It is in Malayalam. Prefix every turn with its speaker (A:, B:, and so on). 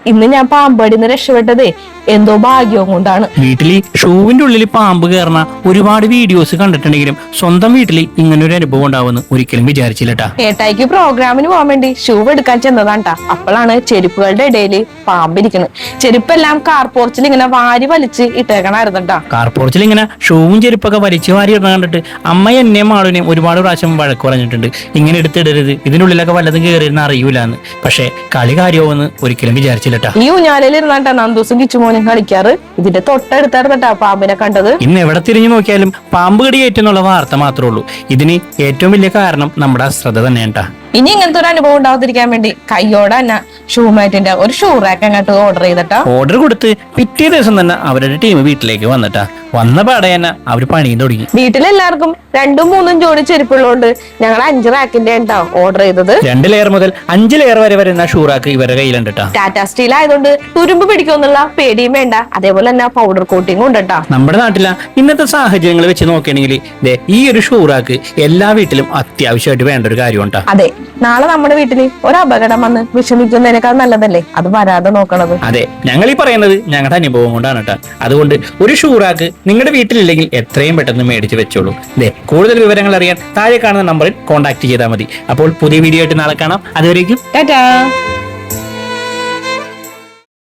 A: ഇന്ന് ഞാൻ പാമ്പടിന്ന് രക്ഷപ്പെട്ടതേ എന്തോ ഭാഗ്യവും കൊണ്ടാണ്.
B: വീട്ടില് ഷൂവിന്റെ ഉള്ളിൽ പാമ്പ് കയറുന്ന ഒരുപാട് വീഡിയോസ് കണ്ടിട്ടുണ്ടെങ്കിലും സ്വന്തം വീട്ടിൽ ഇങ്ങനെ ഒരു അനുഭവം ഉണ്ടാവുമെന്ന് ഒരിക്കലും വിചാരിച്ചില്ലട്ടാ.
A: ഏട്ടായിക്ക് പ്രോഗ്രാമിന് പോകാൻ വേണ്ടി ഷൂ എടുക്കാൻ ചെന്നതാണ്ടാ. അപ്പോഴാണ് ചെരുപ്പുകളുടെ ഇടയിൽ പാമ്പിരിക്കണ്. ചെരുപ്പെല്ലാം കാർ പോർച്ചിൽ ഇങ്ങനെ വാരി വലിച്ച് ഇട്ടേക്കണായിരുന്നട്ടാ.
B: കാർ പോർച്ചിൽ ഇങ്ങനെ ഷൂവും ചെരുപ്പൊക്കെ വലിച്ചു വാരി ഇടുന്ന കണ്ടിട്ട് അമ്മ എന്നെയും മാളുവിനെയും ഒരുപാട് പ്രാവശ്യം വഴക്ക് പറഞ്ഞിട്ടുണ്ട്. ഇങ്ങനെ എടുത്തിടരുത്, ഇതിനുള്ളിലൊക്കെ വല്ലതും കയറിയിരുന്ന അറിയൂലെന്ന്. പക്ഷെ കളി കാര്യമാവെന്ന് ഒരിക്കലും വിചാരിച്ചില്ലട്ടാ.
A: ഈ ഊഞ്ഞാലിരുന്നാട്ടാ നന്ദൂസും കിച്ചുമോനും കളിക്കാറ്. ഇതിന്റെ തൊട്ടടുത്തായിരുന്നട്ടാ പാമ്പിനെ കണ്ടത്.
B: ഇന്ന് എവിടെ തിരിഞ്ഞു നോക്കിയാലും പാമ്പ് കടിയേറ്റെന്നുള്ള വാർത്ത മാത്രമേ ഉള്ളൂ. ഇതിന് ഏറ്റവും വലിയ കാരണം നമ്മുടെ അശ്രദ്ധ തന്നെയാട്ടാ.
A: ഇനി ഇങ്ങനത്തെ ഒരു അനുഭവം ഉണ്ടാവാതിരിക്കാൻ വേണ്ടി കയ്യോടെ തന്നെ ഷൂമാറ്റിന്റെ ഒരു ഷൂ റാക്ക് അങ്ങോട്ട് ഓർഡർ ചെയ്തിട്ടാ.
B: ഓർഡർ കൊടുത്ത് പിറ്റേ ദിവസം തന്നെ അവരുടെ ടീം വീട്ടിലേക്ക് വന്നിട്ടാ. വന്ന പാടെ തന്നെ അവര് പണിയും തുടങ്ങി.
A: വീട്ടിലെല്ലാവർക്കും 2-3 ജോഡി ചെരുപ്പുള്ളതുകൊണ്ട് ഞങ്ങൾ 5 റാക്കിന്റെ ഉണ്ടാവും ഓർഡർ ചെയ്തത്.
B: 2 ലെയർ മുതൽ 5 ലെയർ വരെ വരുന്ന ഷൂ റാക്ക് ഇവരുടെ കയ്യിലുണ്ടാ.
A: ടാറ്റ സ്റ്റീൽ ആയതുകൊണ്ട് തുരുമ്പ് പിടിക്കുമെന്നുള്ള പേടിയും വേണ്ട. അതേപോലെ തന്നെ പൗഡർ കോട്ടിങ്ങും ഉണ്ടട്ടാ.
B: നമ്മുടെ നാട്ടിലെ ഇന്നത്തെ സാഹചര്യങ്ങൾ വെച്ച് നോക്കുകയാണെങ്കിൽ ഈ ഒരു ഷൂ റാക്ക് എല്ലാ വീട്ടിലും അത്യാവശ്യമായിട്ട് വേണ്ട ഒരു കാര്യമുണ്ടാ.
A: അതെ, നാളെ നമ്മുടെ വീട്ടിൽ ഒരു അപകടം വന്ന് വിഷമിക്കുന്നതിനേക്കാൾ നല്ലതല്ലേ അത് വരാതെ നോക്കണത്.
B: അതെ, ഞങ്ങൾ ഈ പറയുന്നത് ഞങ്ങളുടെ അനുഭവം കൊണ്ടാണ് കേട്ടോ. അതുകൊണ്ട് ഒരു ഷൂ റാക്ക് നിങ്ങളുടെ വീട്ടിലില്ലെങ്കിൽ എത്രയും പെട്ടെന്ന് മേടിച്ച് വെച്ചോളൂ. കൂടുതൽ വിവരങ്ങൾ അറിയാൻ താഴെ കാണുന്ന നമ്പറിൽ കോൺടാക്ട് ചെയ്താൽ മതി. അപ്പോൾ പുതിയ വീഡിയോ ആയിട്ട് നാളെ കാണാം. അതുവരേക്കും ടാറ്റാ.